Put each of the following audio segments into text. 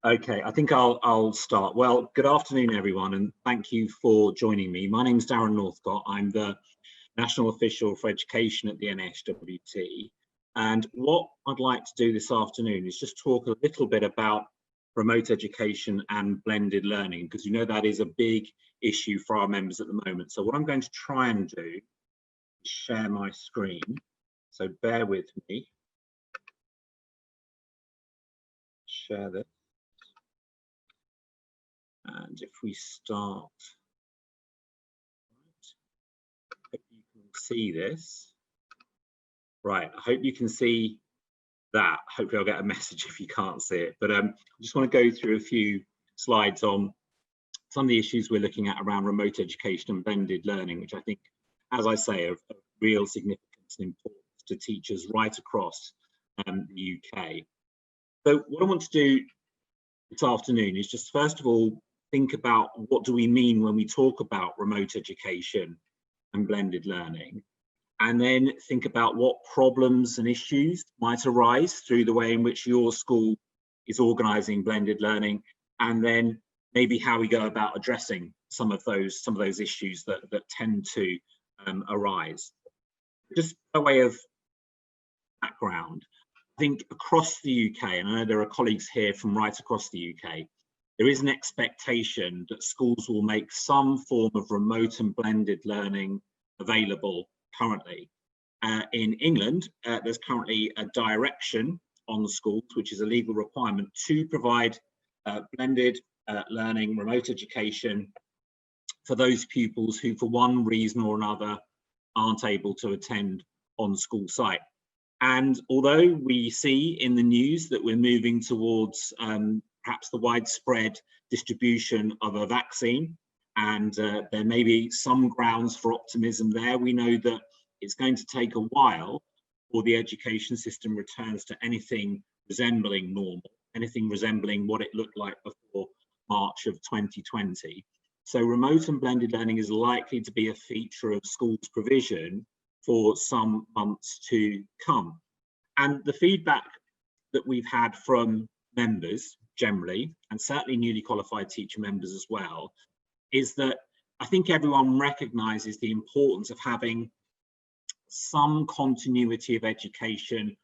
Okay, I think I'll start. Well, good afternoon, everyone, and thank you for joining me. My name is Darren Northcott. I'm the National Official for Education at the NASUWT. And what I'd like to do this afternoon is just talk a little bit about remote education and blended learning, because you know that is a big issue for our members at the moment. So what I'm going to try and do is share my screen. So bear with me. Share this. And if we start, I hope you can see this. Right, I hope you can see that. Hopefully I'll get a message if you can't see it. But I just want to go through a few slides on some of the issues we're looking at around remote education and blended learning, which I think, as I say, are of real significance and importance to teachers right across the UK. So what I want to do this afternoon is just first of all think about what do we mean when we talk about remote education and blended learning, and then think about what problems and issues might arise through the way in which your school is organising blended learning, and then maybe how we go about addressing some of those issues that tend to arise. Just by way of background, I think across the UK, and I know there are colleagues here from right across the UK, there is an expectation that schools will make some form of remote and blended learning available currently. In England, there's currently a direction on the schools, which is a legal requirement to provide blended learning, remote education for those pupils who, for one reason or another, aren't able to attend on school site. And although we see in the news that we're moving towards perhaps the widespread distribution of a vaccine, and there may be some grounds for optimism there, we know that it's going to take a while before the education system returns to anything resembling normal, anything resembling what it looked like before March of 2020. So remote and blended learning is likely to be a feature of schools' provision for some months to come. And the feedback that we've had from members generally, and certainly newly qualified teacher members as well, is that I think everyone recognises the importance of having some continuity of education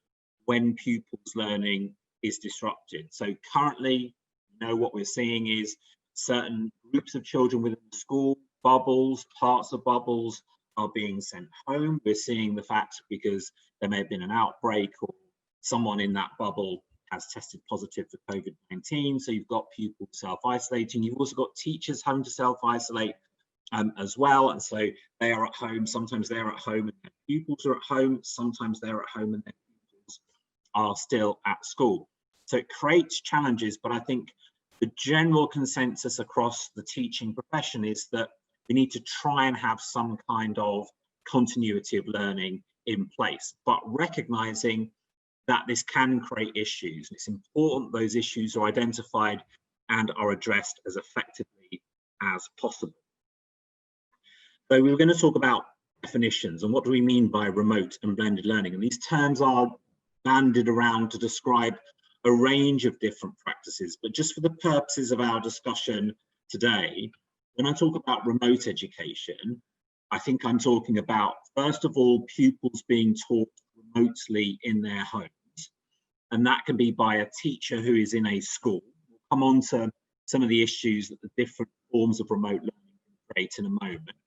when pupils' learning is disrupted. So currently, you know, what we're seeing is certain groups of children within the school, bubbles, parts of bubbles are being sent home. We're seeing the fact because there may have been an outbreak or someone in that bubble has tested positive for COVID-19. So you've got pupils self-isolating. You've also got teachers having to self-isolate as well. And so they are at home. Sometimes they're at home and their pupils are at home. Sometimes they're at home and their pupils are still at school. So it creates challenges, but I think the general consensus across the teaching profession is that we need to try and have some kind of continuity of learning in place, but recognizing that this can create issues. It's important those issues are identified and are addressed as effectively as possible. So we were going to talk about definitions and what do we mean by remote and blended learning. And these terms are bandied around to describe a range of different practices, but just for the purposes of our discussion today, when I talk about remote education, I think I'm talking about, first of all, pupils being taught remotely in their homes. And that can be by a teacher who is in a school. We'll come on to some of the issues that the different forms of remote learning can create in a moment.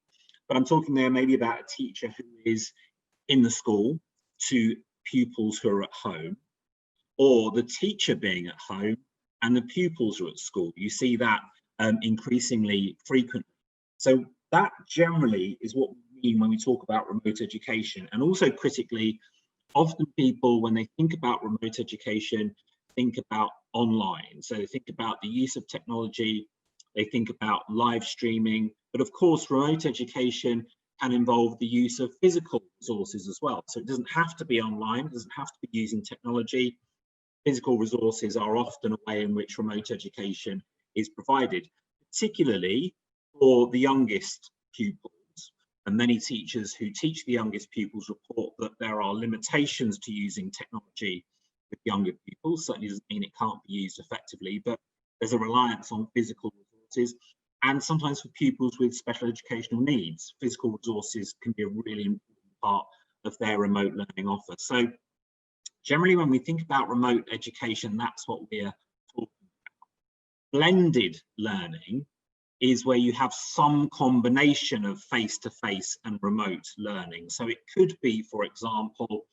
But I'm talking there maybe about a teacher who is in the school to pupils who are at home, or the teacher being at home and the pupils are at school. You see that increasingly frequently. So that generally is what we mean when we talk about remote education. And also critically, often people, when they think about remote education, think about online. So they think about the use of technology, they think about live streaming, but of course, remote education can involve the use of physical resources as well. So it doesn't have to be online, it doesn't have to be using technology. Physical resources are often a way in which remote education is provided, particularly for the youngest pupils. And many teachers who teach the youngest pupils report that there are limitations to using technology with younger pupils. Certainly doesn't mean it can't be used effectively, but there's a reliance on physical resources, and sometimes for pupils with special educational needs, physical resources can be a really important part of their remote learning offer. So generally, when we think about remote education, that's what we're talking about. Blended learning is where you have some combination of face-to-face and remote learning. So it could be, for example,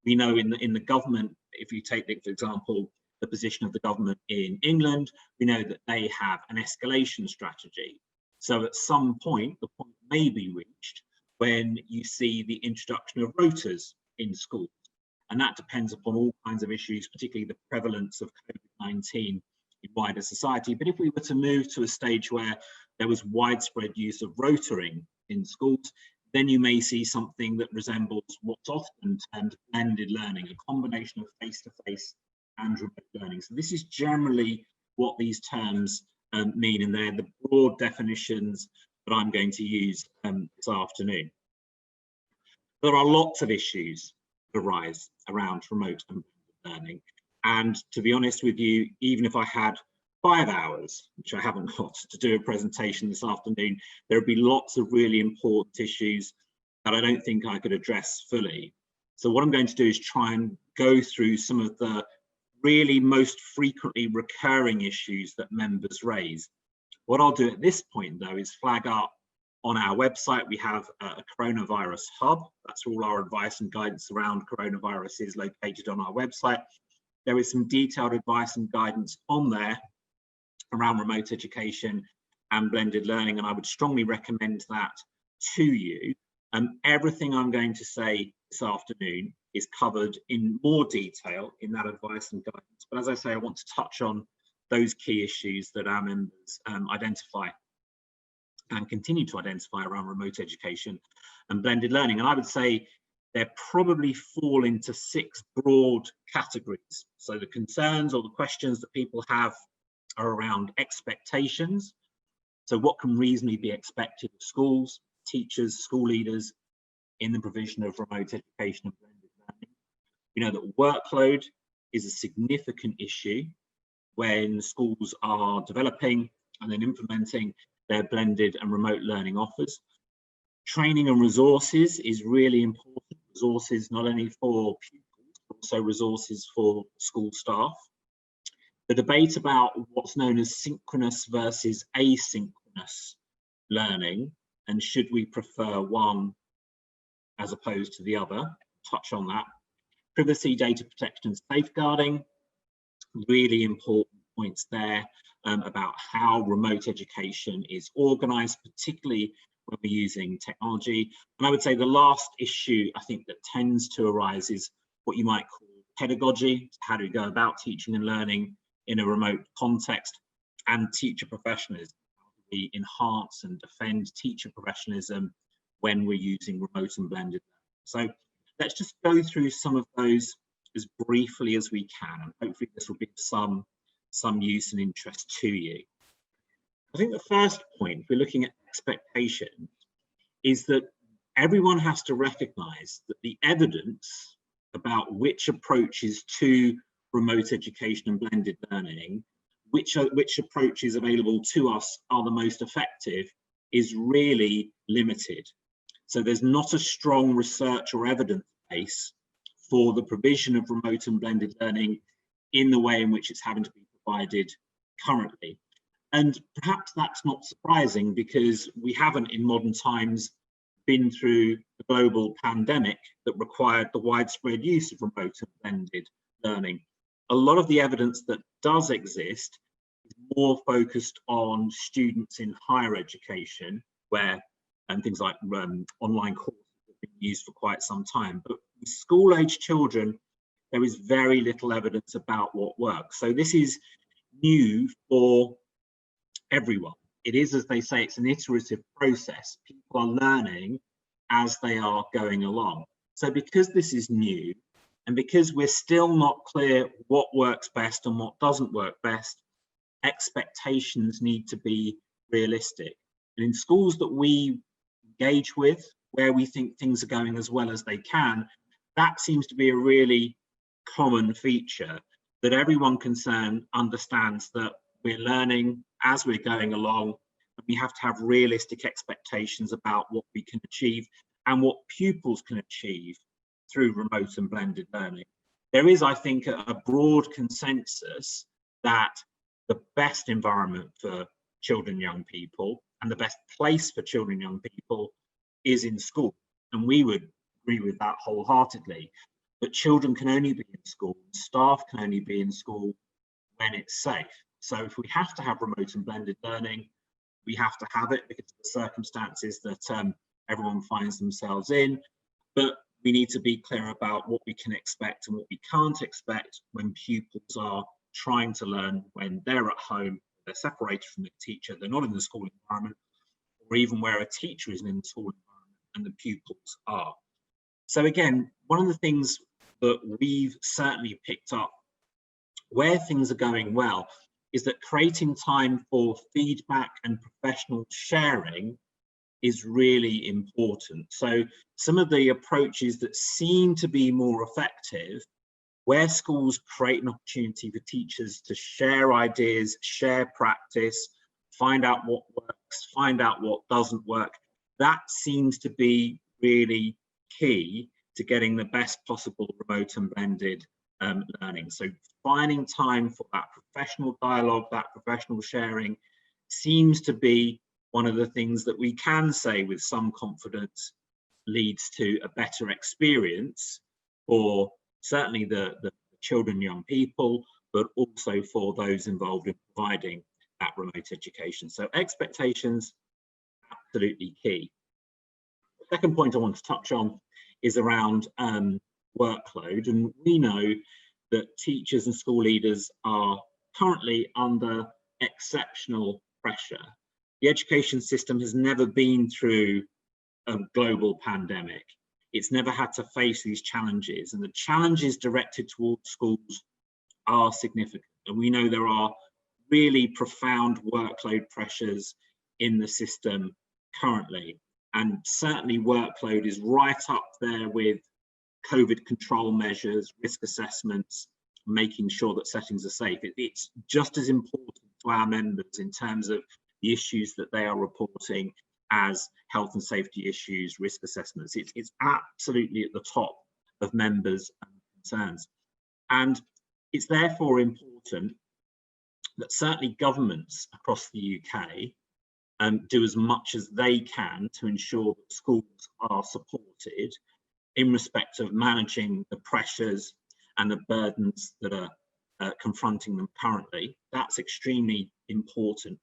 we know in the government, if you take, for example, the position of the government in England, we know that they have an escalation strategy. So at some point, the point may be reached when you see the introduction of rotas in schools. And that depends upon all kinds of issues, particularly the prevalence of COVID-19 in wider society. But if we were to move to a stage where there was widespread use of rotaing in schools, then you may see something that resembles what's often termed blended learning, a combination of face-to-face and remote learning. So this is generally what these terms mean, and they're the broad definitions that I'm going to use this afternoon. There are lots of issues that arise around remote and blended learning, and to be honest with you, even if I had 5 hours, which I haven't got, to do a presentation this afternoon, there would be lots of really important issues that I don't think I could address fully. So what I'm going to do is try and go through some of the really most frequently recurring issues that members raise. What I'll do at this point, though, is flag up on our website. We have a coronavirus hub. That's where all our advice and guidance around coronavirus is located on our website. There is some detailed advice and guidance on there around remote education and blended learning, and I would strongly recommend that to you. Everything I'm going to say this afternoon is covered in more detail in that advice and guidance, but as I say, I want to touch on those key issues that our members identify and continue to identify around remote education and blended learning. And I would say they probably fall into 6 broad categories. So the concerns or the questions that people have are around expectations. So what can reasonably be expected of schools, teachers, school leaders in the provision of remote education and blended learning? We know that workload is a significant issue when schools are developing and then implementing their blended and remote learning offers. Training and resources is really important. Resources not only for pupils, but also resources for school staff. The debate about what's known as synchronous versus asynchronous learning, and should we prefer one as opposed to the other, touch on that. Privacy, data protection, and safeguarding, really important points there about how remote education is organised, particularly when we're using technology. And I would say the last issue I think that tends to arise is what you might call pedagogy. How do we go about teaching and learning in a remote context? And teacher professionalism. How do we enhance and defend teacher professionalism when we're using remote and blended learning? So let's just go through some of those as briefly as we can, and hopefully this will be of some use and interest to you. I think the first point, if we're looking at expectations, is that everyone has to recognise that the evidence about which approaches to remote education and blended learning, which approaches available to us are the most effective, is really limited. So there's not a strong research or evidence base for the provision of remote and blended learning in the way in which it's having to be provided currently. And perhaps that's not surprising, because we haven't in modern times been through the global pandemic that required the widespread use of remote and blended learning. A lot of the evidence that does exist is more focused on students in higher education, where things like online courses have been used for quite some time. But with school-age children, there is very little evidence about what works. So this is new for everyone. It is, as they say, it's an iterative process. People are learning as they are going along. So because this is new, and because we're still not clear what works best and what doesn't work best, expectations need to be realistic. And in schools that we engage with, where we think things are going as well as they can, that seems to be a really common feature, that everyone concerned understands that we're learning as we're going along, and we have to have realistic expectations about what we can achieve and what pupils can achieve through remote and blended learning. There is, I think, a broad consensus that the best environment for children and young people and the best place for children and young people is in school. And we would agree with that wholeheartedly. But children can only be in school, staff can only be in school when it's safe. So if we have to have remote and blended learning, we have to have it because of the circumstances that everyone finds themselves in. But we need to be clear about what we can expect and what we can't expect when pupils are trying to learn when they're at home, they're separated from the teacher, they're not in the school environment, or even where a teacher isn't in the school environment and the pupils are. So again, one of the things that we've certainly picked up where things are going well is that creating time for feedback and professional sharing is really important. So some of the approaches that seem to be more effective, where schools create an opportunity for teachers to share ideas, share practice, find out what works, find out what doesn't work, that seems to be really key to getting the best possible remote and blended learning. So finding time for that professional dialogue, that professional sharing seems to be one of the things that we can say with some confidence leads to a better experience for certainly the children, young people, but also for those involved in providing that remote education. So expectations, absolutely key. The second point I want to touch on is around workload. And we know that teachers and school leaders are currently under exceptional pressure. The education system has never been through a global pandemic. It's never had to face these challenges, and the challenges directed towards schools are significant. And we know there are really profound workload pressures in the system currently. And certainly workload is right up there with COVID control measures, risk assessments, making sure that settings are safe. It's just as important to our members in terms of the issues that they are reporting as health and safety issues, risk assessments. It's absolutely at the top of members' concerns. And it's therefore important that certainly governments across the UK do as much as they can to ensure that schools are supported in respect of managing the pressures and the burdens that are confronting them currently. That's extremely important.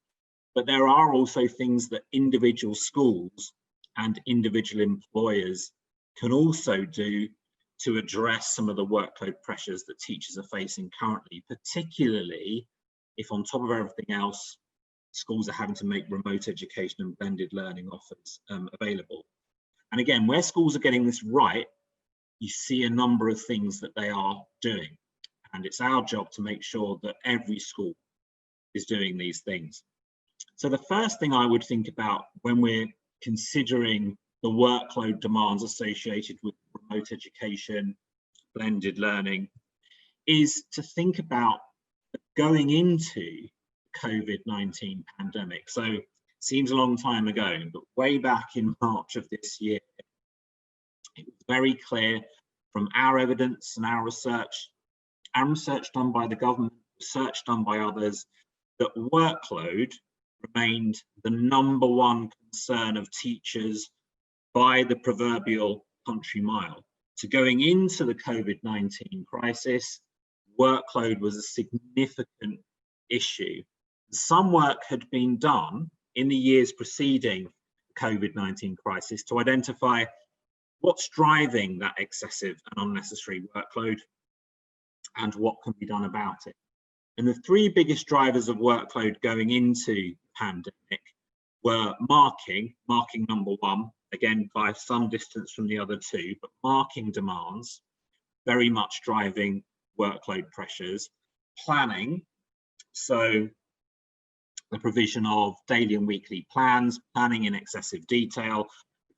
But there are also things that individual schools and individual employers can also do to address some of the workload pressures that teachers are facing currently, particularly if on top of everything else, schools are having to make remote education and blended learning offers available. And again, where schools are getting this right, you see a number of things that they are doing. And it's our job to make sure that every school is doing these things. So the first thing I would think about when we're considering the workload demands associated with remote education, blended learning, is to think about going into COVID-19 pandemic. So it seems a long time ago, but way back in March of this year, it was very clear from our evidence and our research done by the government, research done by others, that workload remained the #1 concern of teachers by the proverbial country mile. So going into the COVID-19 crisis, workload was a significant issue. Some work had been done in the years preceding the COVID-19 crisis to identify what's driving that excessive and unnecessary workload and what can be done about it. And the three biggest drivers of workload going into the pandemic were marking #1, again by some distance from the other two, but marking demands, very much driving workload pressures, planning, so the provision of daily and weekly plans, planning in excessive detail,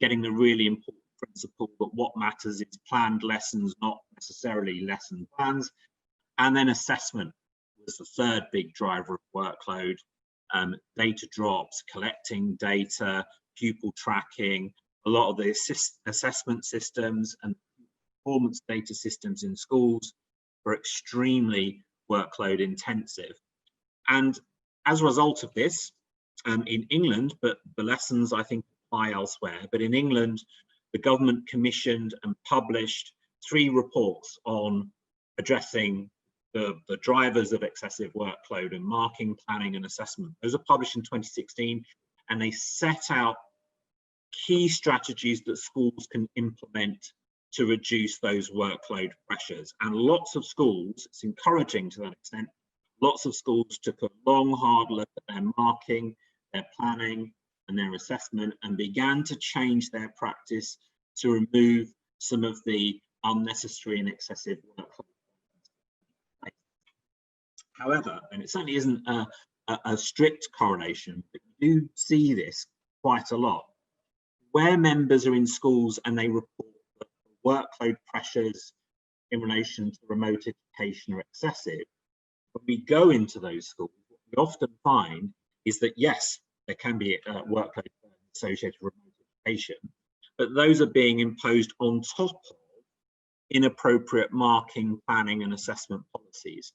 getting the really important principle that what matters is planned lessons, not necessarily lesson plans, and then assessment as the third big driver of workload. Data drops, collecting data, pupil tracking, a lot of the assessment systems and performance data systems in schools are extremely workload intensive. And as a result of this, in England, but the lessons I think apply elsewhere, but in England, the government commissioned and published 3 reports on addressing the drivers of excessive workload and marking, planning and assessment. Those are published in 2016, and they set out key strategies that schools can implement to reduce those workload pressures. And lots of schools, it's encouraging to that extent, lots of schools took a long, hard look at their marking, their planning and their assessment and began to change their practice to remove some of the unnecessary and excessive workload. However, and it certainly isn't a strict correlation, but you do see this quite a lot, where members are in schools and they report that the workload pressures in relation to remote education are excessive. When we go into those schools, what we often find is that yes, there can be workload associated with remote education, but those are being imposed on top of inappropriate marking, planning and assessment policies.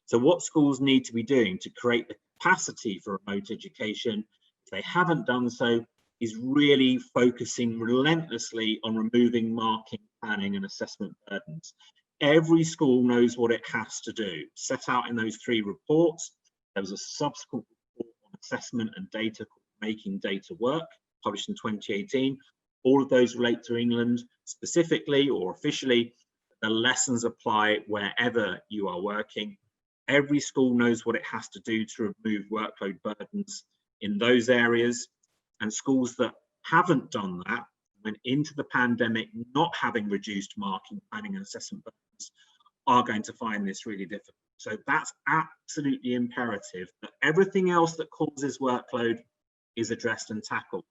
So what schools need to be doing to create the capacity for remote education, if they haven't done so, is really focusing relentlessly on removing marking, planning and assessment burdens. Every school knows what it has to do. Set out in those 3 reports, there was a subsequent report on assessment and data called Making Data Work, published in 2018. All of those relate to England specifically or officially. The lessons apply wherever you are working. Every school knows what it has to do to remove workload burdens in those areas. And schools that haven't done that, went into the pandemic not having reduced marking, planning and assessment burdens, are going to find this really difficult. So that's absolutely imperative that everything else that causes workload is addressed and tackled.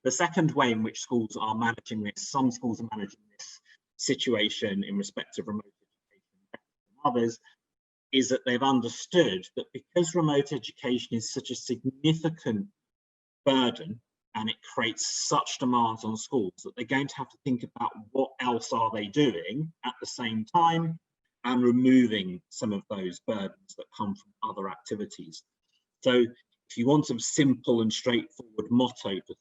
The second way in which schools are managing this, some schools are managing this situation in respect of remote education better than others, is that they've understood that because remote education is such a significant burden and it creates such demands on schools that they're going to have to think about what else are they doing at the same time and removing some of those burdens that come from other activities. So if you want a simple and straightforward motto for schools,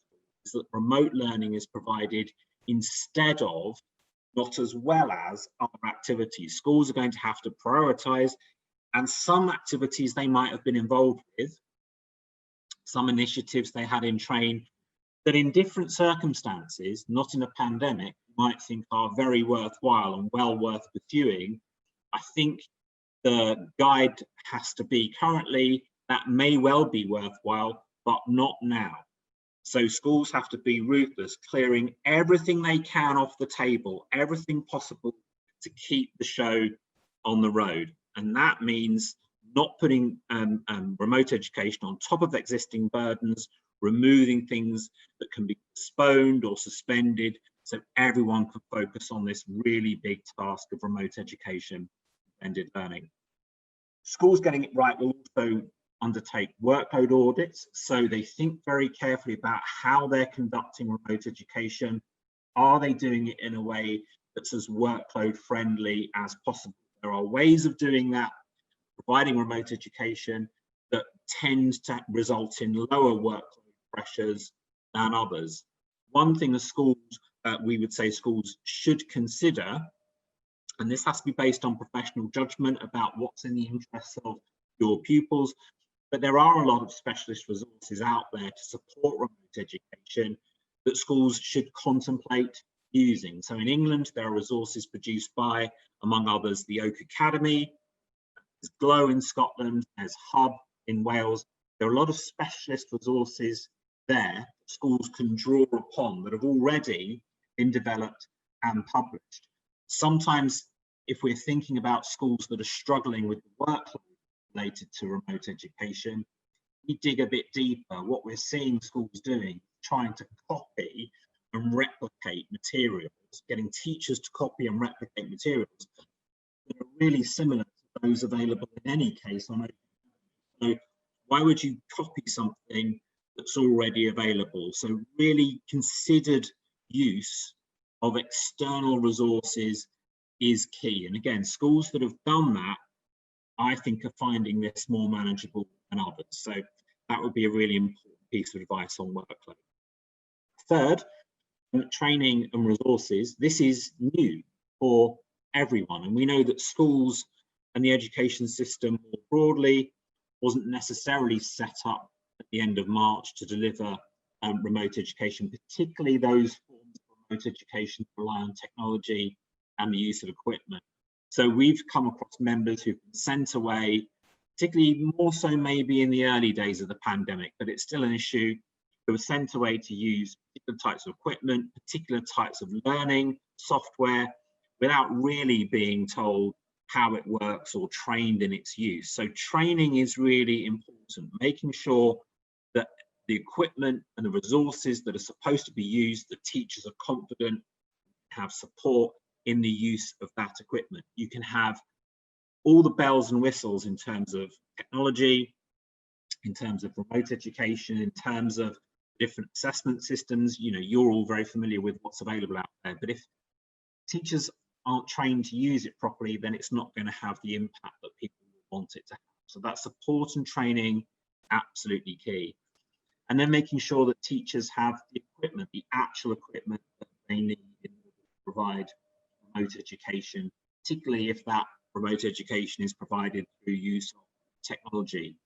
is that remote learning is provided instead of, not as well as, other activities. Schools are going to have to prioritize, and some activities they might have been involved with, some initiatives they had in train that in different circumstances, not in a pandemic, you might think are very worthwhile and well worth pursuing. I think the guide has to be currently that may well be worthwhile, but not now. So schools have to be ruthless, clearing everything they can off the table, everything possible to keep the show on the road. And that means not putting remote education on top of existing burdens, removing things that can be postponed or suspended so everyone can focus on this really big task of remote education, blended learning. Schools getting it right will also undertake workload audits, so they think very carefully about how they're conducting remote education. Are they doing it in a way that's as workload friendly as possible? There are ways of doing that, providing remote education, that tend to result in lower workload pressures than others. One thing the schools, we would say schools should consider, and this has to be based on professional judgment about what's in the interests of your pupils, but there are a lot of specialist resources out there to support remote education that schools should contemplate using. So in England, there are resources produced by, among others, the Oak Academy, there's Glow in Scotland, there's Hub in Wales. There are a lot of specialist resources there that schools can draw upon that have already been developed and published. Sometimes, if we're thinking about schools that are struggling with the workload related to remote education, we dig a bit deeper. What we're seeing schools doing, trying to copy and replicate materials, getting teachers to copy and replicate materials that are really similar to those available in any case on it. So why would you copy something that's already available? So really considered use of external resources is key. And again, schools that have done that, I think, are finding this more manageable than others. So that would be a really important piece of advice on workload. Third, training and resources. This is new for everyone. And we know that schools and the education system more broadly wasn't necessarily set up at the end of March to deliver remote education, particularly those forms of remote education that rely on technology and the use of equipment. So we've come across members who've been sent away, particularly more so maybe in the early days of the pandemic, but it's still an issue. They were sent away to use particular types of equipment, particular types of learning software, without really being told how it works or trained in its use. So training is really important, making sure that the equipment and the resources that are supposed to be used, the teachers are confident, have support in the use of that equipment. You can have all the bells and whistles in terms of technology, in terms of remote education, in terms of different assessment systems. You know, you're all very familiar with what's available out there, but if teachers aren't trained to use it properly, then it's not going to have the impact that people want it to have. So that support and training, absolutely key. And then making sure that teachers have the equipment, the actual equipment that they need in order to provide remote education, particularly if that remote education is provided through use of technology.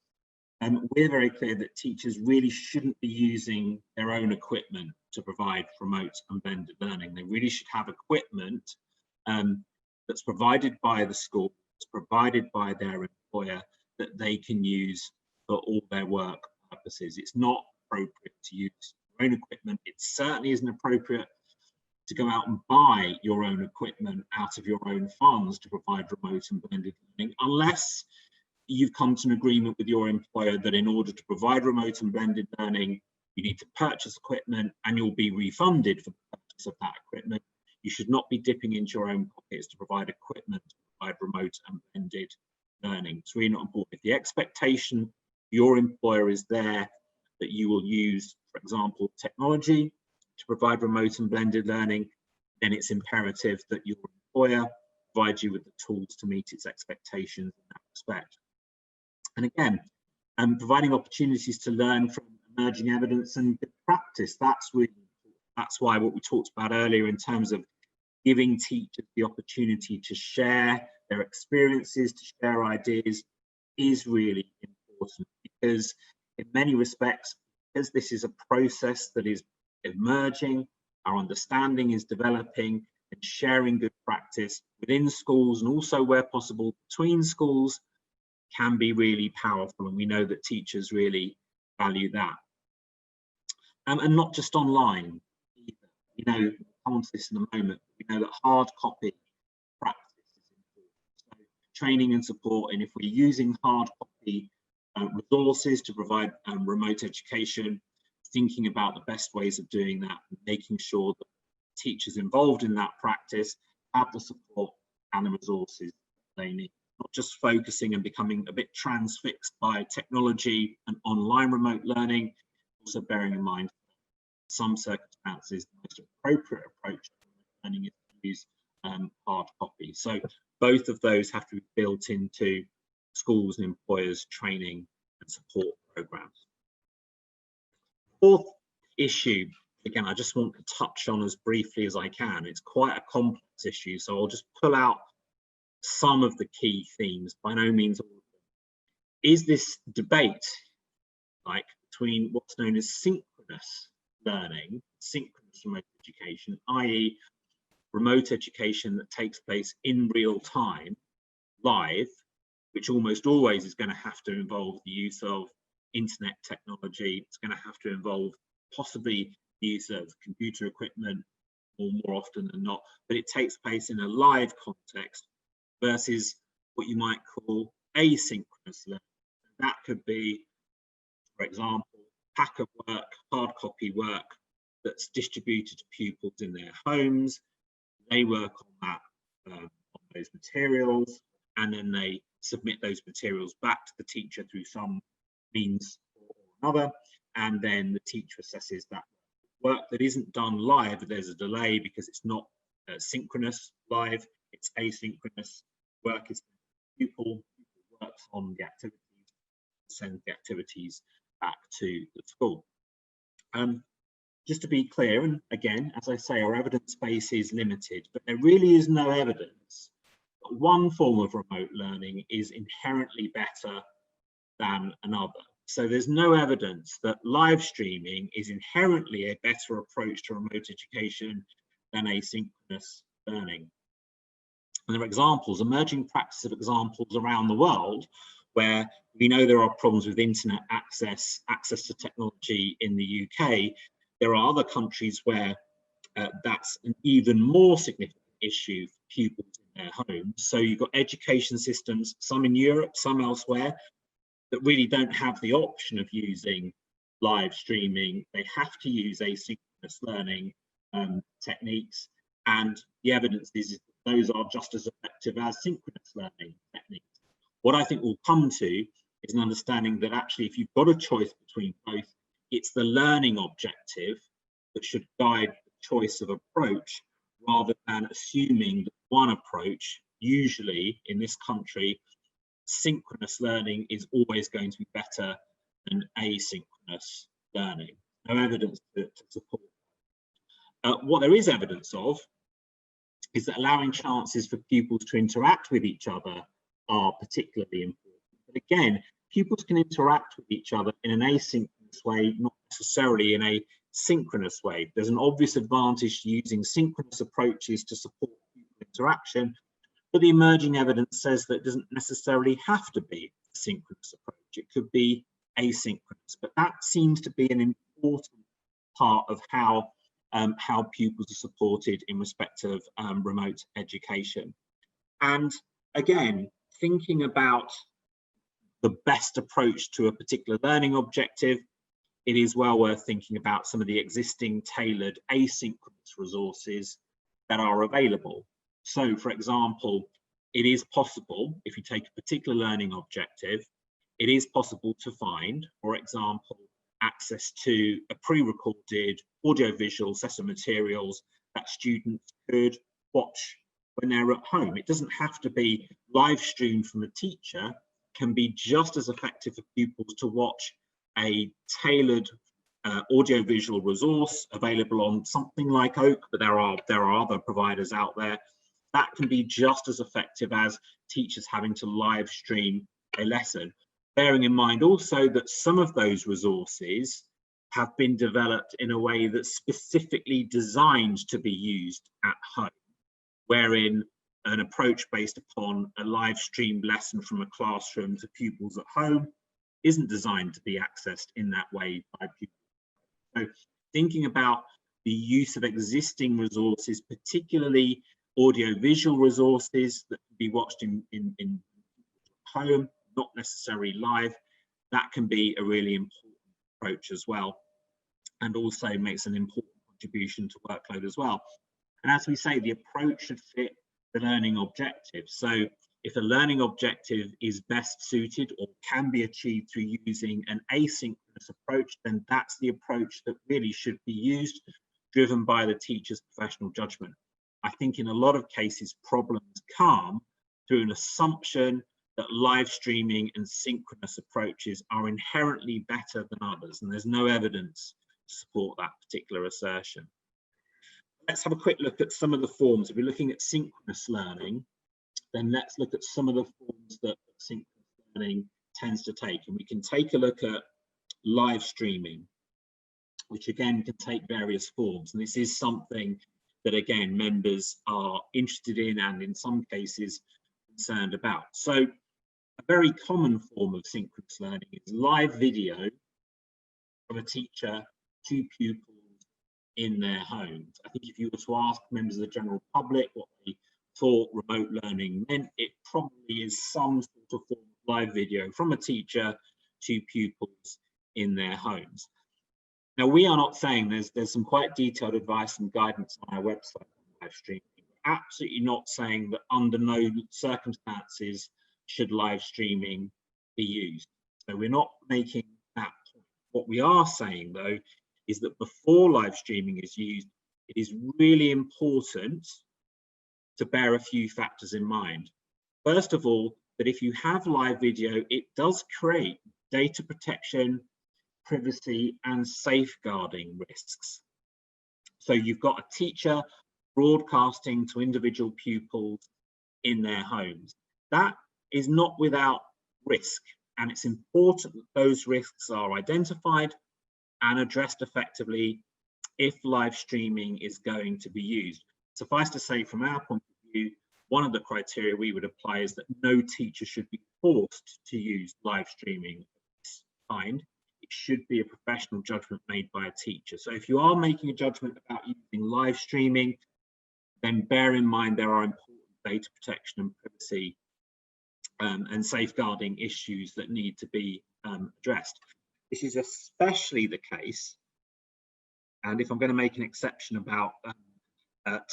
And we're very clear that teachers really shouldn't be using their own equipment to provide remote and blended learning. They really should have equipment that's provided by the school, that's provided by their employer, that they can use for all their work purposes. It's not appropriate to use your own equipment. It certainly isn't appropriate to go out and buy your own equipment out of your own funds to provide remote and blended learning, unless you've come to an agreement with your employer that in order to provide remote and blended learning, you need to purchase equipment and you'll be refunded for the purchase of that equipment. You should not be dipping into your own pockets to provide equipment to provide remote and blended learning. It's really not important. If the expectation your employer is there that you will use, for example, technology to provide remote and blended learning, then it's imperative that your employer provides you with the tools to meet its expectations in that respect. And again, providing opportunities to learn from emerging evidence and good practice, that's really important. That's why what we talked about earlier in terms of giving teachers the opportunity to share their experiences, to share ideas, is really important, because in many respects, because this is a process that is emerging, our understanding is developing, and sharing good practice within schools and also where possible between schools can be really powerful, and we know that teachers really value that. And not just online either. You know, we'll come on to this in a moment. We know that hard copy practice is important. So training and support, and if we're using hard copy resources to provide remote education, thinking about the best ways of doing that, and making sure that teachers involved in that practice have the support and the resources they need. Not just focusing and becoming a bit transfixed by technology and online remote learning, also bearing in mind some circumstances the most appropriate approach to learning is to use hard copy. So both of those have to be built into schools and employers' training and support programs. Fourth issue, again, I just want to touch on as briefly as I can. It's quite a complex issue, so I'll just pull out some of the key themes, by no means all of them. Is this debate between what's known as synchronous learning, synchronous remote education, i.e. remote education that takes place in real time, live, which almost always is going to have to involve the use of internet technology. It's going to have to involve possibly the use of computer equipment, or more often than not, but it takes place in a live context, versus what you might call asynchronous learning. That could be, for example, pack of work, hard copy work that's distributed to pupils in their homes. They work on that, on those materials, and then they submit those materials back to the teacher through some means or another, and then the teacher assesses that work that isn't done live. There's a delay because it's not synchronous live, it's asynchronous. Work is pupil works on the activities, sends the activities back to the school. Just to be clear, and again, as I say, our evidence base is limited, but there really is no evidence that one form of remote learning is inherently better than another. So there's no evidence that live streaming is inherently a better approach to remote education than asynchronous learning. And there are examples, emerging practice of examples around the world where we know there are problems with internet access to technology in the UK. There are other countries where that's an even more significant issue for pupils in their homes. So you've got education systems, some in Europe, some elsewhere, that really don't have the option of using live streaming. They have to use asynchronous learning techniques, and the evidence is that those are just as effective as synchronous learning techniques. What I think we'll come to is an understanding that actually, if you've got a choice between both, it's the learning objective that should guide the choice of approach, rather than assuming that one approach, usually in this country, synchronous learning is always going to be better than asynchronous learning. No evidence to support. What there is evidence of is that allowing chances for pupils to interact with each other are particularly important. But again, pupils can interact with each other in an asynchronous way, not necessarily in a synchronous way. There's an obvious advantage to using synchronous approaches to support pupil interaction, but the emerging evidence says that it doesn't necessarily have to be a synchronous approach. It could be asynchronous, but that seems to be an important part of how pupils are supported in respect of remote education. And again, thinking about the best approach to a particular learning objective, it is well worth thinking about some of the existing tailored asynchronous resources that are available. So, for example, it is possible, if you take a particular learning objective, it is possible to find, for example, access to a pre-recorded audiovisual set of materials that students could watch when they're at home. It doesn't have to be live streamed from a teacher. It can be just as effective for pupils to watch a tailored audiovisual resource available on something like Oak, but there are other providers out there. That can be just as effective as teachers having to live stream a lesson. Bearing in mind also that some of those resources have been developed in a way that's specifically designed to be used at home, wherein an approach based upon a live streamed lesson from a classroom to pupils at home isn't designed to be accessed in that way by pupils. So thinking about the use of existing resources, particularly audiovisual resources that can be watched in home, not necessarily live, that can be a really important approach as well, and also makes an important contribution to workload as well. And as we say, the approach should fit the learning objective. So if the learning objective is best suited or can be achieved through using an asynchronous approach, then that's the approach that really should be used, driven by the teacher's professional judgment. I think in a lot of cases, problems come through an assumption that live streaming and synchronous approaches are inherently better than others, and there's no evidence to support that particular assertion. Let's have a quick look at some of the forms. If we're looking at synchronous learning, then let's look at some of the forms that synchronous learning tends to take. And we can take a look at live streaming, which again can take various forms. And this is something that, again, members are interested in and in some cases concerned about. So a very common form of synchronous learning is live video from a teacher to pupils in their homes. I think if you were to ask members of the general public what they thought remote learning meant, it probably is some sort of form of live video from a teacher to pupils in their homes. Now, we are not saying there's some quite detailed advice and guidance on our website on live streaming. We're absolutely not saying that under no circumstances should live streaming be used. So we're not making that point. What we are saying, though, is that before live streaming is used, it is really important to bear a few factors in mind. First of all, that if you have live video, it does create data protection, privacy, and safeguarding risks. So you've got a teacher broadcasting to individual pupils in their homes. That is not without risk, and it's important that those risks are identified and addressed effectively if live streaming is going to be used. Suffice to say, from our point of view, one of the criteria we would apply is that no teacher should be forced to use live streaming of this kind. It should be a professional judgment made by a teacher. So if you are making a judgment about using live streaming, then bear in mind there are important data protection and privacy and safeguarding issues that need to be addressed. This is especially the case, and if I'm going to make an exception about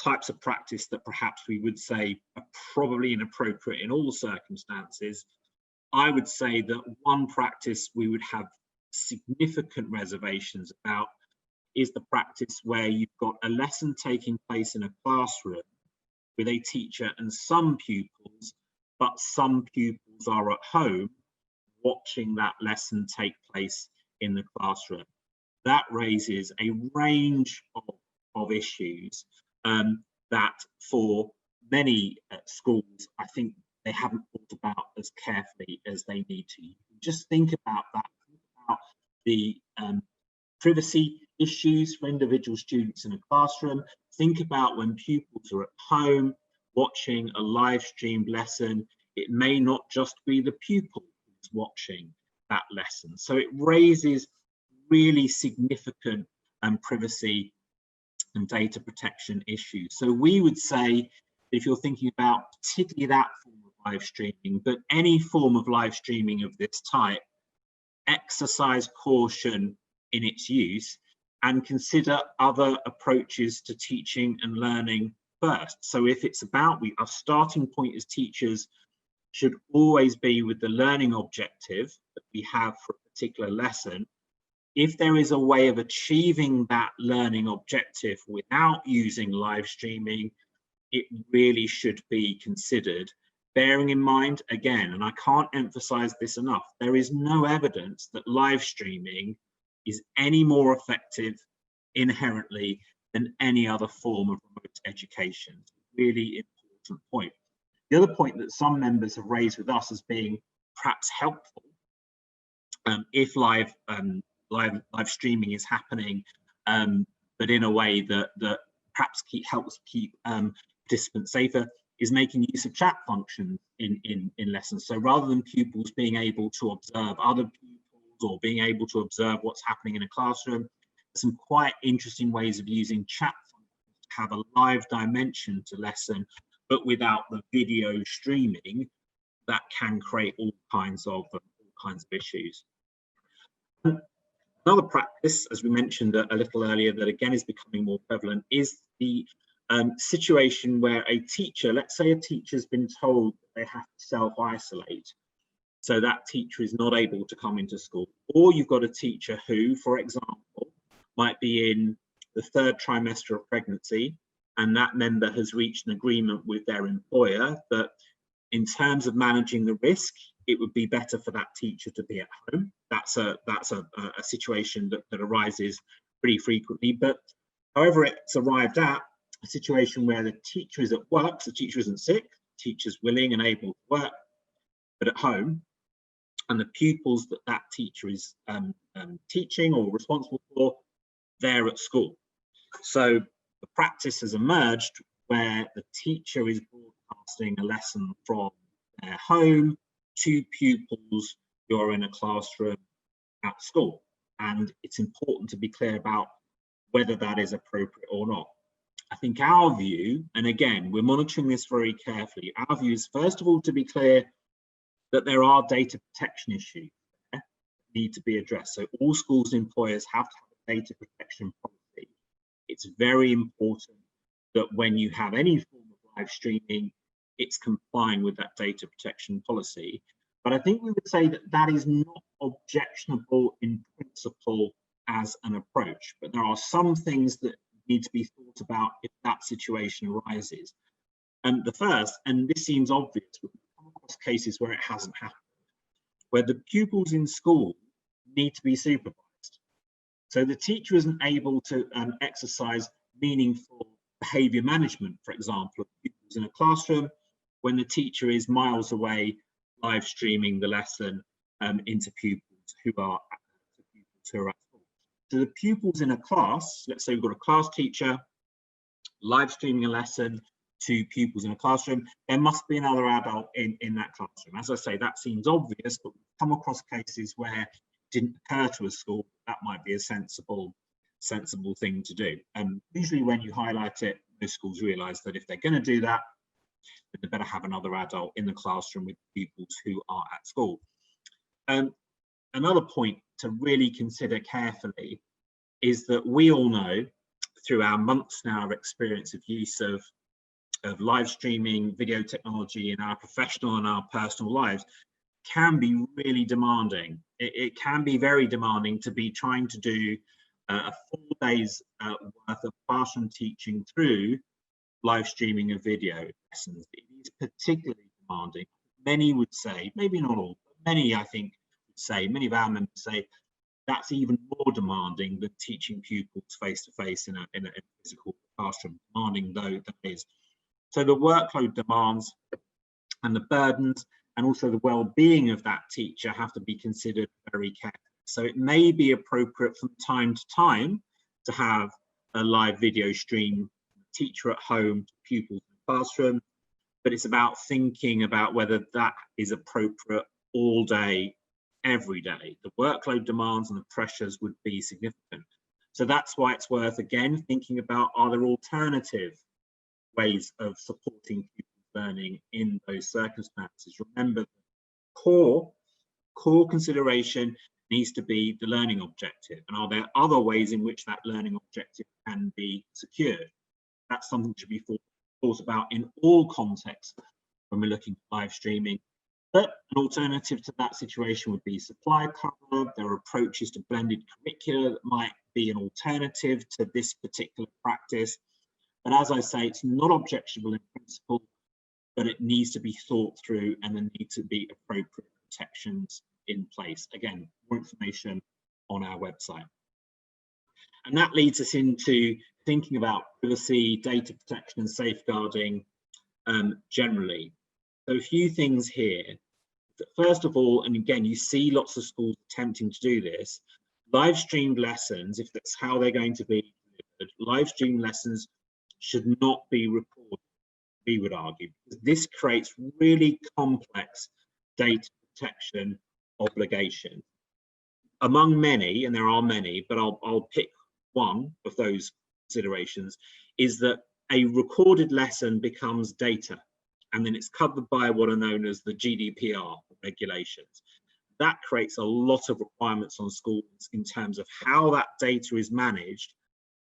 types of practice that perhaps we would say are probably inappropriate in all circumstances, I would say that one practice we would have significant reservations about is the practice where you've got a lesson taking place in a classroom with a teacher and some pupils, but some pupils are at home watching that lesson take place in the classroom. That raises a range of issues that for many schools, I think they haven't thought about as carefully as they need to. Just think about that, think about the privacy issues for individual students in a classroom. Think about when pupils are at home watching a live streamed lesson. It may not just be the pupil who's watching that lesson. So it raises really significant privacy and data protection issues. So we would say, if you're thinking about particularly that form of live streaming, but any form of live streaming of this type, exercise caution in its use and consider other approaches to teaching and learning first. So if it's about, our starting point as teachers should always be with the learning objective that we have for a particular lesson. If there is a way of achieving that learning objective without using live streaming, it really should be considered. Bearing in mind, again, and I can't emphasize this enough, there is no evidence that live streaming is any more effective inherently than any other form of remote education. Really important point. The other point that some members have raised with us as being perhaps helpful, if live streaming is happening, but in a way that perhaps helps keep participants safer, is making use of chat functions in lessons. So rather than pupils being able to observe other pupils or being able to observe what's happening in a classroom, some quite interesting ways of using chat functions to have a live dimension to lesson, but without the video streaming that can create all kinds of issues. Another practice, as we mentioned a little earlier, that again is becoming more prevalent is the situation where a teacher, let's say a teacher's been told that they have to self-isolate, so that teacher is not able to come into school. Or you've got a teacher who, for example, might be in the 3rd trimester of pregnancy, and that member has reached an agreement with their employer that in terms of managing the risk, it would be better for that teacher to be at home. That's a situation that arises pretty frequently. But however it's arrived at, a situation where the teacher is at work, so the teacher isn't sick, the teacher's willing and able to work, but at home, and the pupils that teacher is teaching or responsible for, they're at school. So the practice has emerged where the teacher is broadcasting a lesson from their home to pupils who are in a classroom at school. And it's important to be clear about whether that is appropriate or not. I think our view, and again, we're monitoring this very carefully, our view is first of all to be clear that there are data protection issues that need to be addressed. So all schools and employers have to have a data protection policy. It's very important that when you have any form of live streaming, it's complying with that data protection policy. But I think we would say that that is not objectionable in principle as an approach, but there are some things that need to be thought about if that situation arises. And the first, and this seems obvious, but we've come across cases where it hasn't happened, where the pupils in school need to be supervised. So the teacher isn't able to exercise meaningful behaviour management, for example, of pupils in a classroom when the teacher is miles away live streaming the lesson into pupils who are at school. So the pupils in a class, let's say we've got a class teacher live streaming a lesson to pupils in a classroom, there must be another adult in that classroom. As I say, that seems obvious, but we've come across cases where it didn't occur to a school that might be a sensible thing to do. And usually when you highlight it, most schools realise that if they're going to do that, then they better have another adult in the classroom with pupils who are at school. Another point to really consider carefully is that we all know through our months now of experience of use of live streaming video technology in our professional and our personal lives can be really demanding. It can be very demanding to be trying to do a full day's worth of classroom teaching through live streaming of video lessons. It is particularly demanding. Many would say, maybe not all, but many I think would say, many of our members say, that's even more demanding than teaching pupils face-to-face in a physical classroom, demanding though that is. So the workload demands and the burdens and also the well-being of that teacher have to be considered very carefully. So it may be appropriate from time to time to have a live video stream, teacher at home to pupils in the classroom, but it's about thinking about whether that is appropriate all day, every day. The workload demands and the pressures would be significant. So that's why it's worth, again, thinking about, are there alternative ways of supporting pupils learning in those circumstances? Remember, the core consideration needs to be the learning objective, and are there other ways in which that learning objective can be secured? That's something to be thought about in all contexts when we're looking at live streaming. But an alternative to that situation would be supply cover. There are approaches to blended curricula that might be an alternative to this particular practice. But as I say, it's not objectionable in principle, but it needs to be thought through and there need to be appropriate protections in place. Again, more information on our website. And that leads us into thinking about privacy, data protection and safeguarding generally. So a few things here. First of all, and again, you see lots of schools attempting to do this, live streamed lessons, if that's how they're going to be delivered, live streamed lessons should not be recorded, we would argue, because this creates really complex data protection obligations. Among many, and there are many, but I'll pick one of those considerations, is that a recorded lesson becomes data, and then it's covered by what are known as the GDPR regulations. That creates a lot of requirements on schools in terms of how that data is managed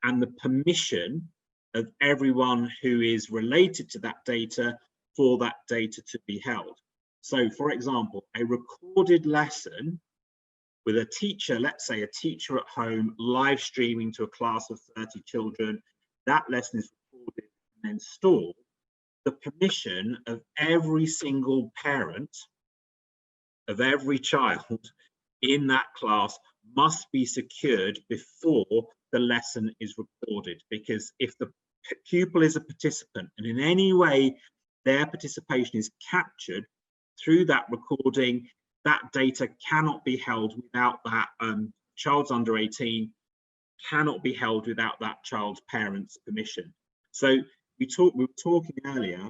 and the permission of everyone who is related to that data for that data to be held. So, for example, a recorded lesson with a teacher, let's say a teacher at home live streaming to a class of 30 children, that lesson is recorded and then stored. The permission of every single parent of every child in that class must be secured before the lesson is recorded, because if the pupil is a participant and in any way their participation is captured through that recording, that data cannot be held without that child's under 18, cannot be held without that child's parents' permission. So we were talking earlier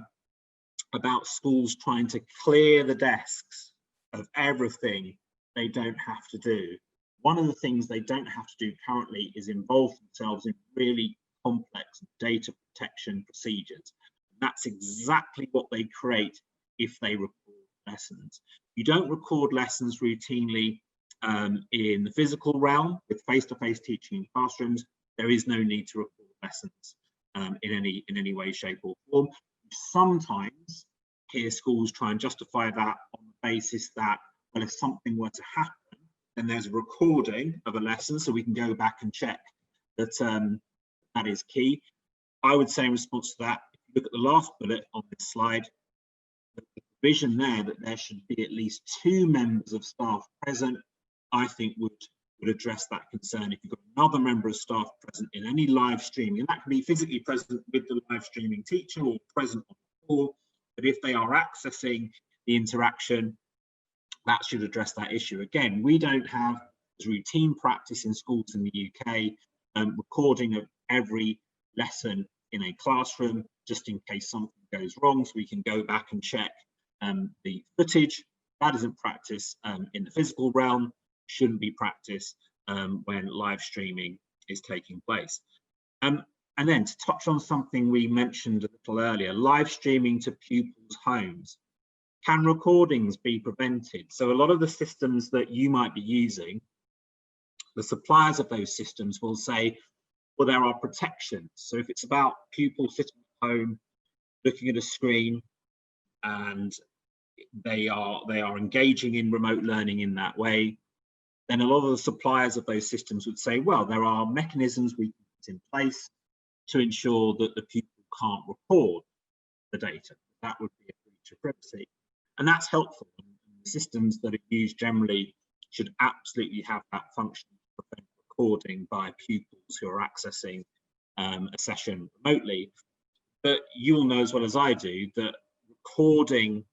about schools trying to clear the desks of everything they don't have to do. One of the things they don't have to do currently is involve themselves in really complex data protection procedures. That's exactly what they create if they record lessons. You don't record lessons routinely in the physical realm with face-to-face teaching in classrooms. There is no need to record lessons in any way, shape or form. Sometimes hear schools try and justify that on the basis that, well, if something were to happen, then there's a recording of a lesson, so we can go back and check that that is key. I would say in response to that, if you look at the last bullet on this slide, the provision there that there should be at least 2 members of staff present, I think would address that concern. If you've got another member of staff present in any live streaming, and that can be physically present with the live streaming teacher or present on the call, but if they are accessing the interaction, that should address that issue. Again, we don't have routine practice in schools in the UK, recording of every lesson in a classroom, just in case something goes wrong, so we can go back and check the footage. That isn't practice in the physical realm, shouldn't be practice when live streaming is taking place. And then to touch on something we mentioned a little earlier, live streaming to pupils' homes. Can recordings be prevented? So a lot of the systems that you might be using, the suppliers of those systems will say, well, there are protections. So if it's about pupils sitting at home, looking at a screen, and they are engaging in remote learning in that way, then a lot of the suppliers of those systems would say, well, there are mechanisms we can put in place to ensure that the pupil can't record the data. That would be a breach of privacy. And that's helpful. The systems that are used generally should absolutely have that function to prevent recording by pupils who are accessing a session remotely. But you'll know as well as I do that recording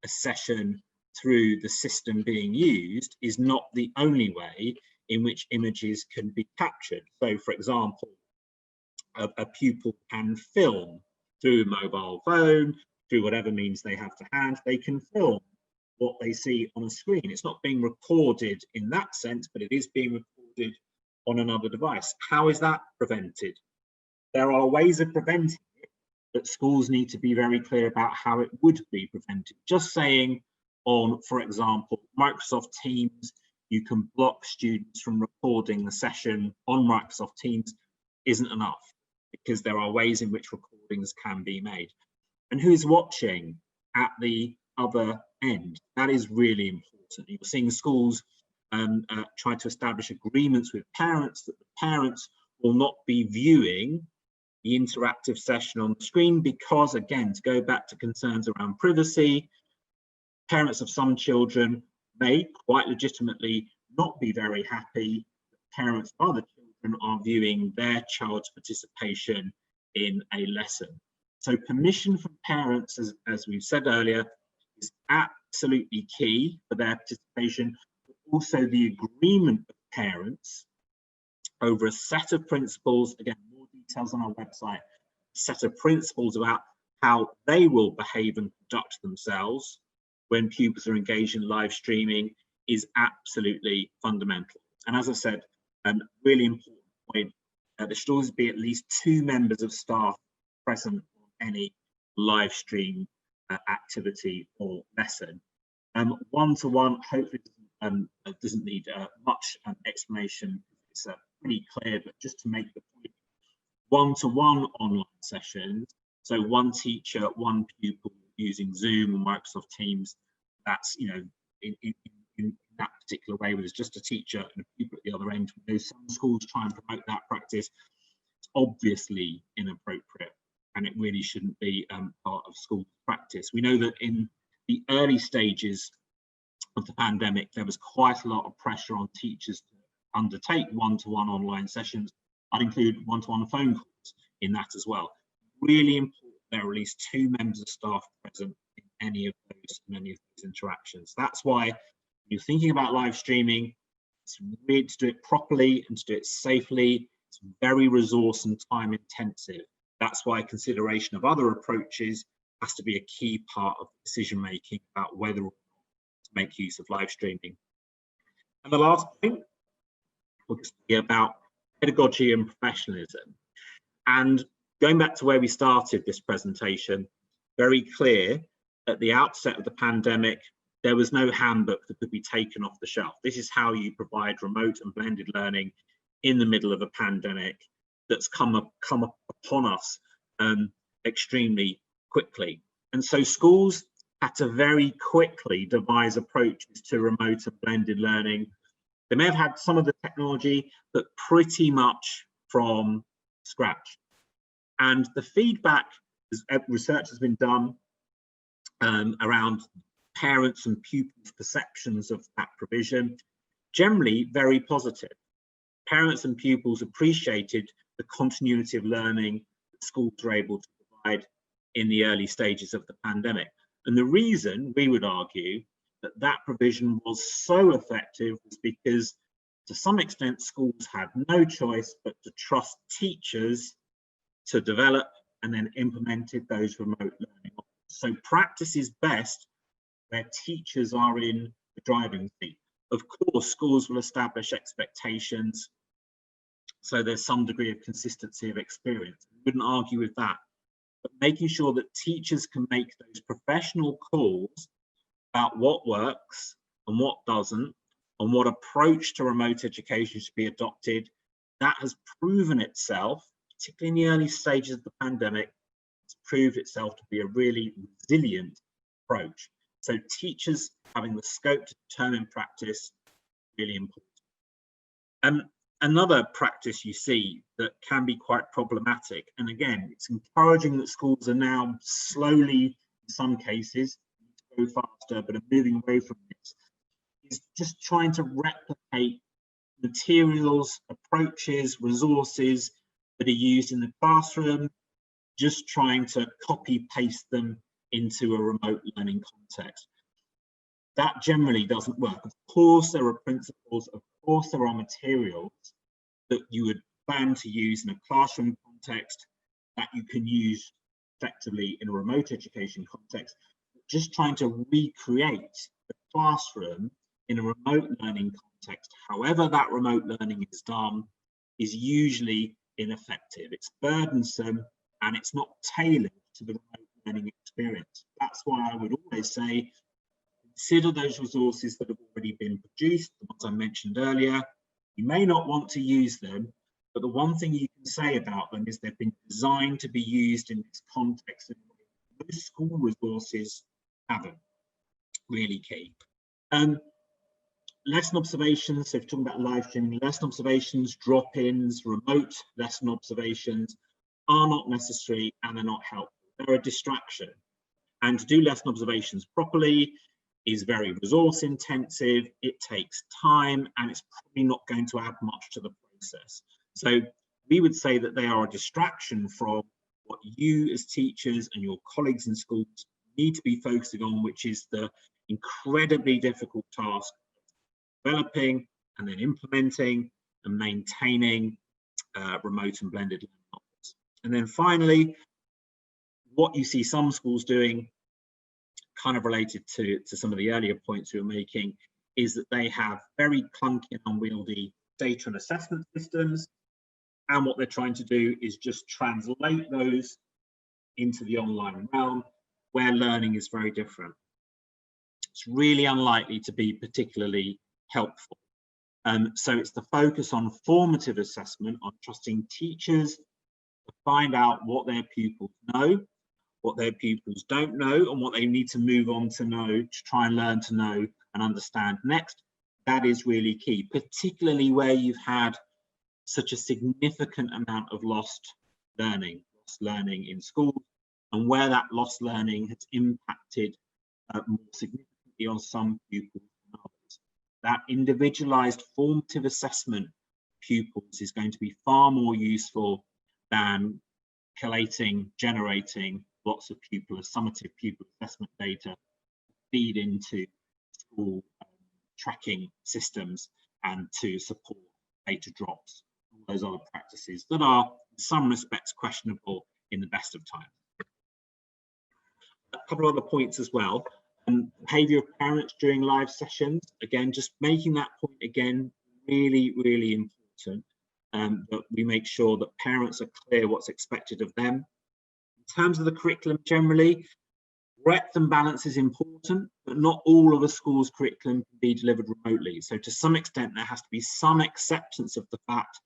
a session through the system being used is not the only way in which images can be captured. So, for example, a pupil can film through a mobile phone, through whatever means they have to hand, they can film what they see on a screen. It's not being recorded in that sense, but it is being recorded on another device. How is that prevented? There are ways of preventing it, but schools need to be very clear about how it would be prevented. Just saying on, for example, Microsoft Teams, you can block students from recording the session on Microsoft Teams isn't enough, because there are ways in which recordings can be made. And who is watching at the other end? That is really important. You're seeing schools try to establish agreements with parents that the parents will not be viewing the interactive session on the screen because, again, to go back to concerns around privacy, parents of some children may quite legitimately not be very happy that parents of other children are viewing their child's participation in a lesson. So permission from parents, as we've said earlier, is absolutely key for their participation, but also the agreement of parents over a set of principles, again, more details on our website, a set of principles about how they will behave and conduct themselves when pupils are engaged in live streaming is absolutely fundamental. And as I said, really important point, there should always be at least 2 members of staff present on any live stream activity or lesson. One-to-one hopefully doesn't need much explanation. It's pretty clear, but just to make the point, one-to-one online sessions, so one teacher, one pupil using Zoom or Microsoft Teams, that's, you know, in that particular way, where there's just a teacher and a pupil at the other end. We know some schools try and promote that practice. It's obviously inappropriate, and it really shouldn't be part of school practice. We know that in the early stages of the pandemic, there was quite a lot of pressure on teachers to undertake one-to-one online sessions. I'd include one-to-one phone calls in that as well. Really important there are at least 2 members of staff present in any of those interactions. That's why when you're thinking about live streaming, it's really to do it properly and to do it safely. It's very resource and time intensive. That's why consideration of other approaches has to be a key part of decision making about whether or not to make use of live streaming. And the last point will just be about pedagogy and professionalism. And going back to where we started this presentation, very clear at the outset of the pandemic, there was no handbook that could be taken off the shelf. This is how you provide remote and blended learning in the middle of a pandemic that's come upon us extremely quickly. And so schools had to very quickly devise approaches to remote and blended learning. They may have had some of the technology, but pretty much from scratch. And the feedback, research has been done around parents and pupils' perceptions of that provision, generally very positive. Parents and pupils appreciated the continuity of learning that schools were able to provide in the early stages of the pandemic. And the reason, we would argue, that that provision was so effective was because, to some extent, schools had no choice but to trust teachers to develop and then implemented those remote learning options. So practice is best where teachers are in the driving seat. Of course, schools will establish expectations, so there's some degree of consistency of experience. We wouldn't argue with that, but making sure that teachers can make those professional calls about what works and what doesn't, and what approach to remote education should be adopted, that has proven itself, particularly in the early stages of the pandemic, it's proved itself to be a really resilient approach. So teachers having the scope to determine practice, really important. Another practice you see that can be quite problematic, and again, it's encouraging that schools are now slowly, in some cases, go faster, but are moving away from this, is just trying to replicate materials, approaches, resources that are used in the classroom, just trying to copy paste them into a remote learning context. That generally doesn't work. Of course, there are principles, of course, there are materials that you would plan to use in a classroom context that you can use effectively in a remote education context. Just trying to recreate the classroom in a remote learning context, however that remote learning is done, is usually ineffective. It's burdensome and it's not tailored to the remote learning experience. That's why I would always say, consider those resources that have already been produced, the ones I mentioned earlier. You may not want to use them, but the one thing you can say about them is they've been designed to be used in this context. Most school resources haven't. Really key. Lesson observations, so if you're talking about live streaming, lesson observations, drop-ins, remote lesson observations are not necessary and they're not helpful. They're a distraction. And to do lesson observations properly is very resource intensive, it takes time, and it's probably not going to add much to the process. So we would say that they are a distraction from what you as teachers and your colleagues in schools need to be focusing on, which is the incredibly difficult task of developing and then implementing and maintaining remote and blended learning options. And then finally, what you see some schools doing, kind of related to some of the earlier points we were making, is that they have very clunky and unwieldy data and assessment systems, and what they're trying to do is just translate those into the online realm where learning is very different. It's really unlikely to be particularly helpful. So it's the focus on formative assessment, on trusting teachers to find out what their pupils know, what their pupils don't know, and what they need to move on to know, to try and learn to know and understand next. That is really key, particularly where you've had such a significant amount of lost learning in schools, and where that lost learning has impacted more significantly on some pupils than others. That individualized formative assessment pupils is going to be far more useful than collating, generating lots of summative pupil assessment data to feed into school tracking systems and to support data drops, all those other practices that are in some respects questionable in the best of times. A couple of other points as well. Behaviour of parents during live sessions, again, just making that point again, really, really important, that we make sure that parents are clear what's expected of them. In terms of the curriculum generally, breadth and balance is important, but not all of a school's curriculum can be delivered remotely. So to some extent, there has to be some acceptance of the fact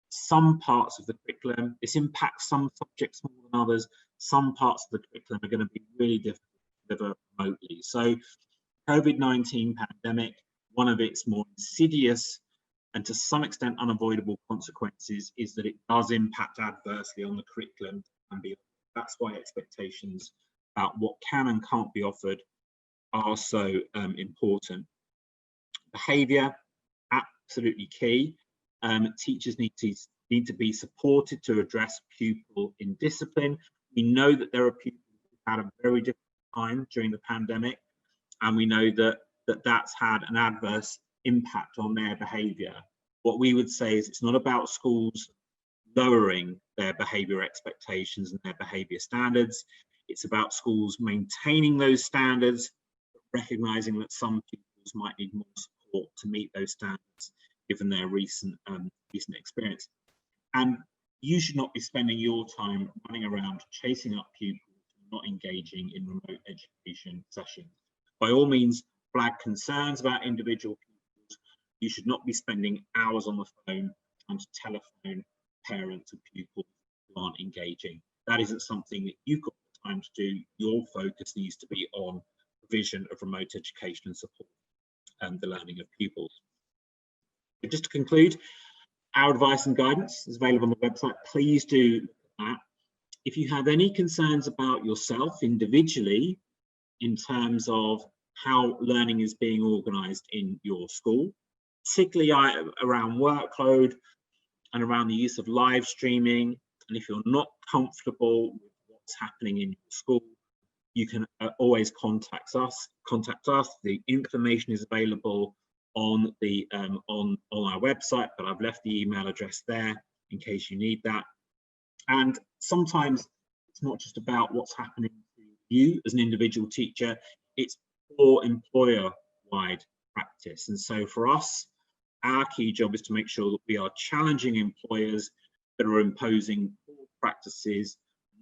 some parts of the curriculum, this impacts some subjects more than others, some parts of the curriculum are going to be really difficult to deliver remotely. So COVID-19 pandemic, one of its more insidious and to some extent unavoidable consequences is that it does impact adversely on the curriculum and beyond. That's why expectations about what can and can't be offered are so important. Behaviour, absolutely key. Teachers need to be supported to address pupil indiscipline. We know that there are pupils who had a very difficult time during the pandemic, and we know that that's had an adverse impact on their behaviour. What we would say is it's not about schools lowering their behaviour expectations and their behaviour standards. It's about schools maintaining those standards, recognising that some pupils might need more support to meet those standards given their recent experience. And you should not be spending your time running around chasing up pupils not engaging in remote education sessions. By all means, flag concerns about individual pupils. You should not be spending hours on the phone trying to telephone parents of pupils who aren't engaging. That isn't something that you've got the time to do. Your focus needs to be on provision of remote education and support and the learning of pupils. But just to conclude, our advice and guidance is available on the website. Please do that. If you have any concerns about yourself individually in terms of how learning is being organised in your school, particularly around workload and around the use of live streaming, and if you're not comfortable with what's happening in your school, you can always contact us. The information is available on our website, but I've left the email address there in case you need that. And sometimes it's not just about what's happening to you as an individual teacher, it's for employer-wide practice. And so for us, our key job is to make sure that we are challenging employers that are imposing poor practices,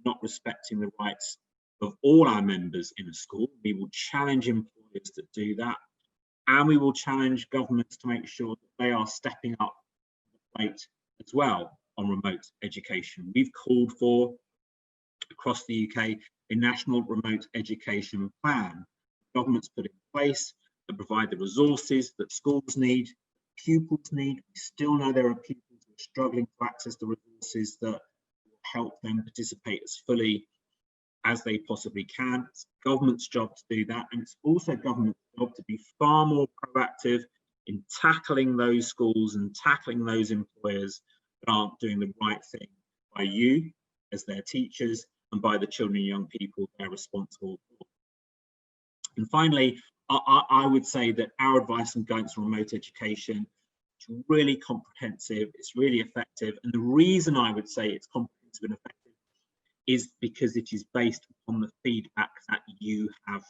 not respecting the rights of all our members in a school. We will challenge employers that do that, and we will challenge governments to make sure that they are stepping up the plate as well on remote education. We've called for, across the UK, a national remote education plan. Government's put in place to provide the resources that schools need, pupils need. We still know there are pupils who are struggling to access the resources that will help them participate as fully as they possibly can. It's government's job to do that, and it's also government's job to be far more proactive in tackling those schools and tackling those employers that aren't doing the right thing by you as their teachers and by the children and young people they're responsible for. And finally, I would say that our advice and guidance on remote education is really comprehensive, it's really effective, and the reason I would say it's comprehensive and effective is because it is based upon the feedback that you have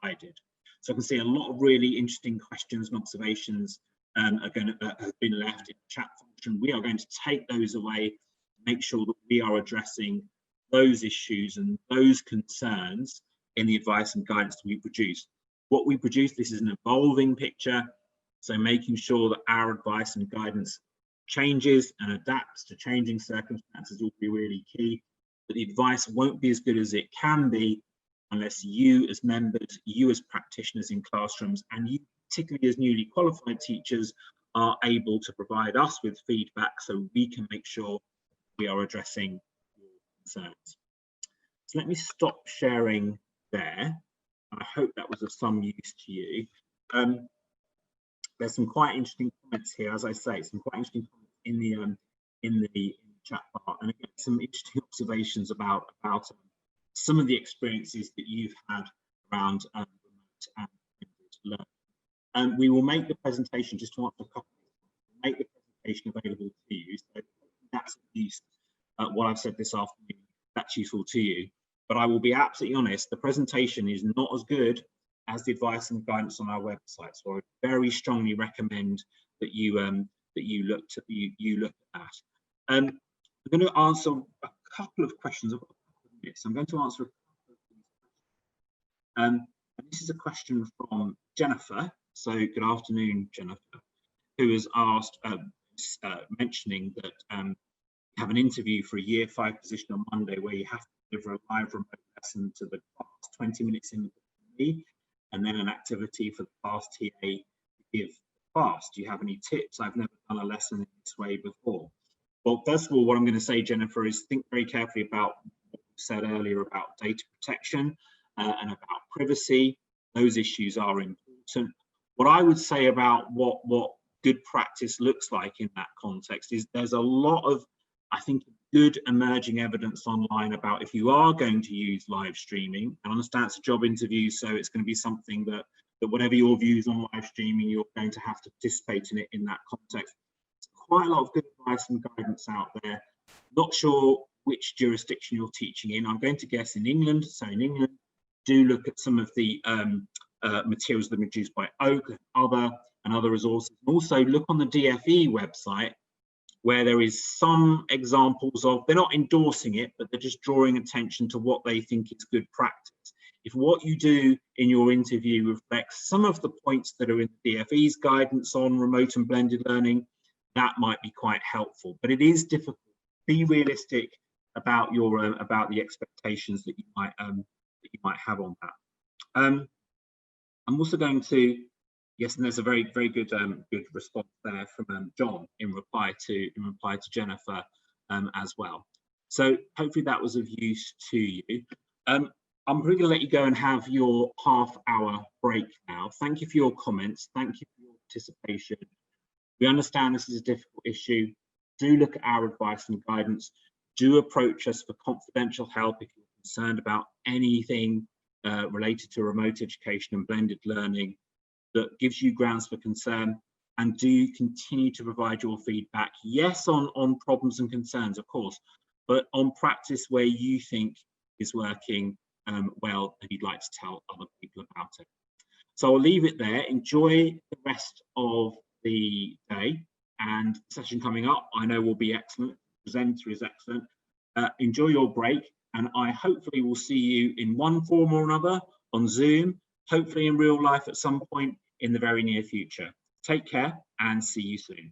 provided. So I can see a lot of really interesting questions and observations have been left in the chat function. We are going to take those away, make sure that we are addressing those issues and those concerns in the advice and guidance that we produce. What we produce, this is an evolving picture, so making sure that our advice and guidance changes and adapts to changing circumstances will be really key. But the advice won't be as good as it can be unless you as members, you as practitioners in classrooms, and you particularly as newly qualified teachers are able to provide us with feedback so we can make sure we are addressing your concerns. So let me stop sharing there. I hope that was of some use to you. There's some quite interesting comments here, as I say, some quite interesting comments in the chat bar, and again, some interesting observations about some of the experiences that you've had around remote and learning. And we will make the presentation, just to answer a couple, make the presentation available to you. So that's at least what I've said this afternoon, that's useful to you. But I will be absolutely honest, the presentation is not as good as the advice and guidance on our website. So I very strongly recommend that you look at that. I'm going to answer a couple of questions. I've got a couple of minutes. I'm going to answer a couple of questions. And this is a question from Jennifer. So good afternoon, Jennifer, who has asked, mentioning that you have an interview for a Year 5 position on Monday where you have to deliver a live remote lesson to the class 20 minutes in the DFE, and then an activity for the class TA to give class. Do you have any tips? I've never done a lesson in this way before. Well, first of all, what I'm going to say, Jennifer, is think very carefully about what you said earlier about data protection and about privacy. Those issues are important. What I would say about what good practice looks like in that context is there's a lot of, I think, good emerging evidence online about if you are going to use live streaming. I understand it's a job interview, so it's going to be something that whatever your views on live streaming, you're going to have to participate in it in that context. There's quite a lot of good advice and guidance out there. Not sure which jurisdiction you're teaching in. I'm going to guess in England. So in England, do look at some of the materials that are produced by Oak and other resources. And also look on the DFE website, where there is some examples of, they're not endorsing it, but they're just drawing attention to what they think is good practice. If what you do in your interview reflects some of the points that are in the DFE's guidance on remote and blended learning, that might be quite helpful. But it is difficult. Be realistic about your about the expectations that you might have on that. I'm also going to, yes, and there's a very good good response there from John in reply to Jennifer as well. So hopefully that was of use to you. I'm really going to let you go and have your half-hour break now. Thank you for your comments. Thank you for your participation. We understand this is a difficult issue. Do look at our advice and guidance. Do approach us for confidential help if you're concerned about anything related to remote education and blended learning that gives you grounds for concern, and do continue to provide your feedback. Yes, on problems and concerns, of course, but on practice where you think is working well and you'd like to tell other people about it. So I'll leave it there. Enjoy the rest of the day, and the session coming up I know will be excellent. The presenter is excellent. Enjoy your break, and I hopefully will see you in one form or another on Zoom, hopefully in real life at some point in the very near future. Take care and see you soon.